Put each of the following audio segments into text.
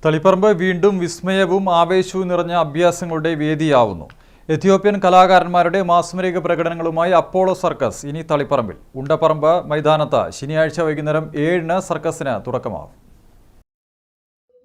തളിപ്പറമ്പ് വീണ്ടും വിസ്മയവും ആവേശവും നിറഞ്ഞ അഭ്യാസങ്ങളുടെ വേദിയാവുന്നു. എത്യോപ്യൻ കലാകാരന്മാരുടെ മാസ്മരിക പ്രകടനങ്ങളുമായി അപ്പോളോ സർക്കസ് ഇനി തളിപ്പറമ്പിൽ. ഉണ്ടപ്പറമ്പ് മൈതാനത്ത് ശനിയാഴ്ച വൈകുന്നേരം 7-ന് സർക്കസിന് തുടക്കമാവും.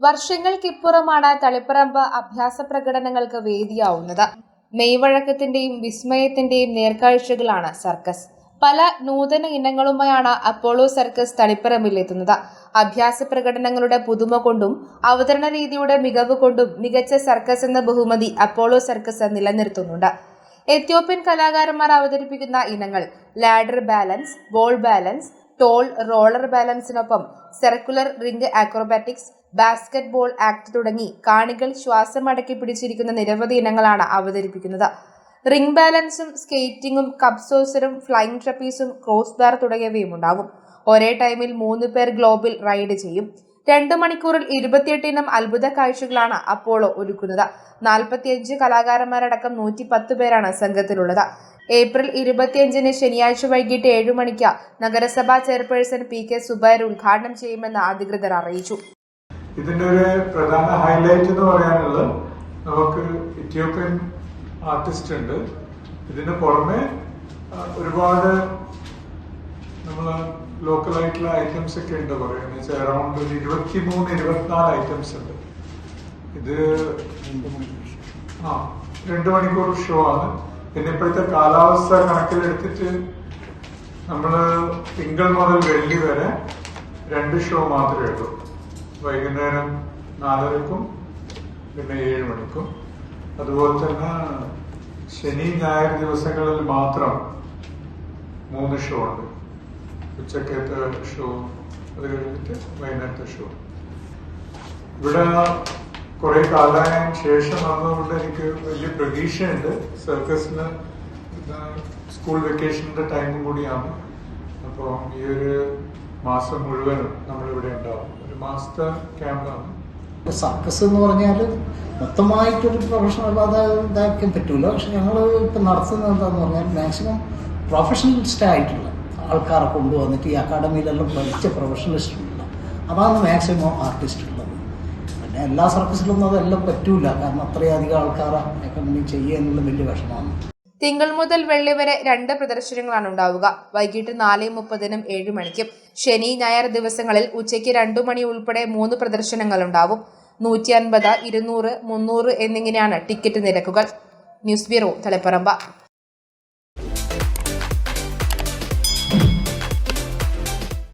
വർഷങ്ങൾക്കിപ്പുറമാണ് തളിപ്പറമ്പ് അഭ്യാസ പ്രകടനങ്ങൾക്ക് വേദിയാവുന്നത്. മെയ്വഴക്കത്തിന്റെയും വിസ്മയത്തിന്റെയും നേർക്കാഴ്ചകളാണ് സർക്കസ്. പല നൂതന ഇനങ്ങളുമായാണ് അപ്പോളോ സർക്കസ് തളിപ്പറമ്പിൽ എത്തുന്നത്. അഭ്യാസ പ്രകടനങ്ങളുടെ പുതുമ കൊണ്ടും അവതരണ രീതിയുടെ മികവ് കൊണ്ടും മികച്ച സർക്കസ് എന്ന ബഹുമതി അപ്പോളോ സർക്കസ് നിലനിർത്തുന്നുണ്ട്. എത്യോപ്യൻ കലാകാരന്മാർ അവതരിപ്പിക്കുന്ന ഇനങ്ങൾ ladder balance, ball balance, tall roller ബാലൻസിനൊപ്പം circular ring acrobatics, basketball act തുടങ്ങി കാണികൾ ശ്വാസം അടക്കി പിടിച്ചിരിക്കുന്ന നിരവധി ഇനങ്ങളാണ് അവതരിപ്പിക്കുന്നത്. റിംഗ് ബാലൻസും സ്കേറ്റിംഗും കപ്പ് സോസറും ഫ്ലൈങ് ട്രപ്പീസും ക്രോസ് ബാർ തുടങ്ങിയവയും ഉണ്ടാകും. ഒരേ ടൈമിൽ 3 പേർ ഗ്ലോബിൽ റൈഡ് ചെയ്യും. 2 മണിക്കൂറിൽ 28 ഇനം അത്ഭുത കാഴ്ചകളാണ് അപ്പോളോ ഒരുക്കുന്നത്. 45 കലാകാരന്മാരടക്കം 110 പേരാണ് സംഘത്തിലുള്ളത്. ഏപ്രിൽ 25-ന് ശനിയാഴ്ച വൈകിട്ട് 7 മണിക്ക് നഗരസഭാ ചെയർപേഴ്സൺ PK സുബൈർ ഉദ്ഘാടനം ചെയ്യുമെന്ന് അധികൃതർ അറിയിച്ചു. ഇതിന്റെ ഒരു പ്രധാന ഹൈലൈറ്റ് എന്ന് പറയാനുള്ളത് നമുക്ക് എത്യോപ്യൻ ആർട്ടിസ്റ്റ് ഉണ്ട്. ഇതിന് പുറമെ ഒരുപാട് നമ്മള് ലോക്കലായിട്ടുള്ള ഐറ്റംസ് ഒക്കെ ഉണ്ട്. പറയുന്നത് അറൗണ്ട് 23-24 ഐറ്റംസ് ഉണ്ട്. ഇത് 2 മണിക്കൂർ ഷോ ആണ്. പിന്നെ ഇപ്പോഴത്തെ കാലാവസ്ഥ കണക്കിലെടുത്തിട്ട് നമ്മള് തിങ്കൾ മുതൽ വെള്ളി വരെ 2 ഷോ മാത്രമേ ഉള്ളൂ. വൈകുന്നേരം 4:00-ക്കും പിന്നെ 7 മണിക്കും. അതുപോലെ തന്നെ ശനി ഞായർ ദിവസങ്ങളിൽ മാത്രം 3 ഷോ ഉണ്ട്. ഉച്ചക്കത്തെ ഷോ, അത് കഴിഞ്ഞിട്ട് വൈകുന്നേരത്തെ ഷോ. ഇവിടെ കുറെ കാലം ശേഷം വന്നതുകൊണ്ട് എനിക്ക് വലിയ പ്രതീക്ഷയുണ്ട്. സർക്കസിന് സ്കൂൾ വെക്കേഷന്റെ ടൈമും കൂടിയാണ്. അപ്പോൾ ഈ ഒരു മാസം മുഴുവനും നമ്മളിവിടെ ഉണ്ടാവും. ഒരു മാസത്തെ ക്യാമ്പാണ്. സർക്കസ് എന്ന് പറഞ്ഞാൽ മൊത്തമായിട്ടൊരു പ്രൊഫഷണൽ ഇതാക്കാൻ പറ്റൂല. പക്ഷെ ഞങ്ങൾ ഇപ്പം നടത്തുന്നത് എന്താന്ന് പറഞ്ഞാൽ മാക്സിമം പ്രൊഫഷണലിസ്റ്റ് ആയിട്ടുള്ള ആൾക്കാരെ കൊണ്ടുവന്നിട്ട് ഈ അക്കാഡമിയിലെല്ലാം പഠിച്ച പ്രൊഫഷണലിസ്റ്റ് ഉള്ള അതാണ് മാക്സിമം ആർട്ടിസ്റ്റ് ഉള്ളത്. പിന്നെ എല്ലാ സർക്കസിലൊന്നും അതെല്ലാം പറ്റൂല. കാരണം അത്രയധികം ആൾക്കാരെ അക്കാഡമി ചെയ്യുക എന്നുള്ള വലിയ വിഷമമാണ്. തിങ്കൾ മുതൽ വെള്ളി വരെ 2 പ്രദർശനങ്ങളാണ് ഉണ്ടാവുക. വൈകിട്ട് 4:30-നും 7 മണിക്കും. ശനി ഞായർ ദിവസങ്ങളിൽ ഉച്ചയ്ക്ക് 2 മണി ഉൾപ്പെടെ 3 പ്രദർശനങ്ങൾ ഉണ്ടാവും. 150, 200, 300 എന്നിങ്ങനെയാണ് ടിക്കറ്റ് നിരക്കുകൾ. News bureau, Taliparamba.